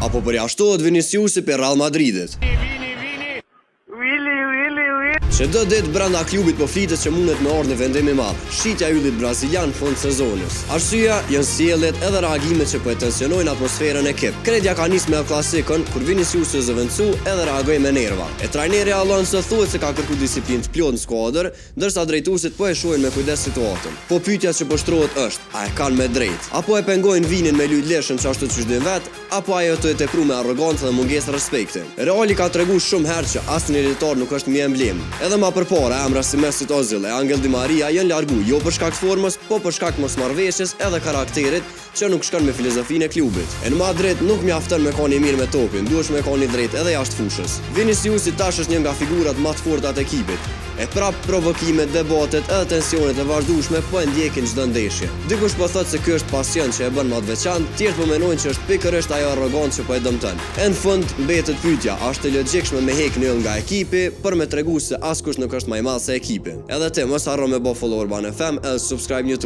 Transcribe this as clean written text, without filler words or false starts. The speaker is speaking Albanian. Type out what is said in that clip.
apo përjashtohet Viniciusi për Real Madridit. Çdo ditë brenda klubit po flitet që mundet me ardhur në vendim i madh. Shitja e yllit brazilian fund sezonit. Arsyeja janë sjelljet edhe reagimet që po e tensionojnë atmosferën e ekip. Kredja ka nisur me El Clasikon kur Vinicius u zëvendësu edhe reagoi me nerva. E trajneri Alonso thuhet se ka kërkuar disiplinë të plotë në skuadër, ndërsa drejtuesit po e shohin me kujdes situatën. Po pyetja që po shtrohet është, a e kanë me drejt? Apo e pengojnë Vinin me lut leshën çashtu siç din vet, apo ajo të tepruar me arrogancë dhe mungesë respekti. Reali ka treguar shumë herë që asnjë lojtar nuk është mbi emblem. Edhe më përpara emra si Mesut Ozil e Angel Di Maria janë largu jo për shkak të formës, po për shkak të mosmarrveshjes edhe karakterit që nuk shkon me filozofinë e klubit. E në Madrid nuk mjafton me qenë mirë me topin, duhesh me qenë drejt edhe jashtë fushës. Viniciusi tash është një nga figurat më të forta të ekipit. E prap provokimet, debatet edhe tensionet e vazhdueshme po e ndjekin çdo ndeshje. Dikush po thotë se ky është pasion që e bën më të veçantë, tjerë po mendojnë që është pikërisht ajo arrogancë që po e dëmton. E në fund mbetet pyetja, a është e logjikshme me hek në nga ekipi për me tregu se askush nuk është më i madh se ekipi. Edhe ti mos harro me bë follower ban FM, edhe subscribe në YouTube.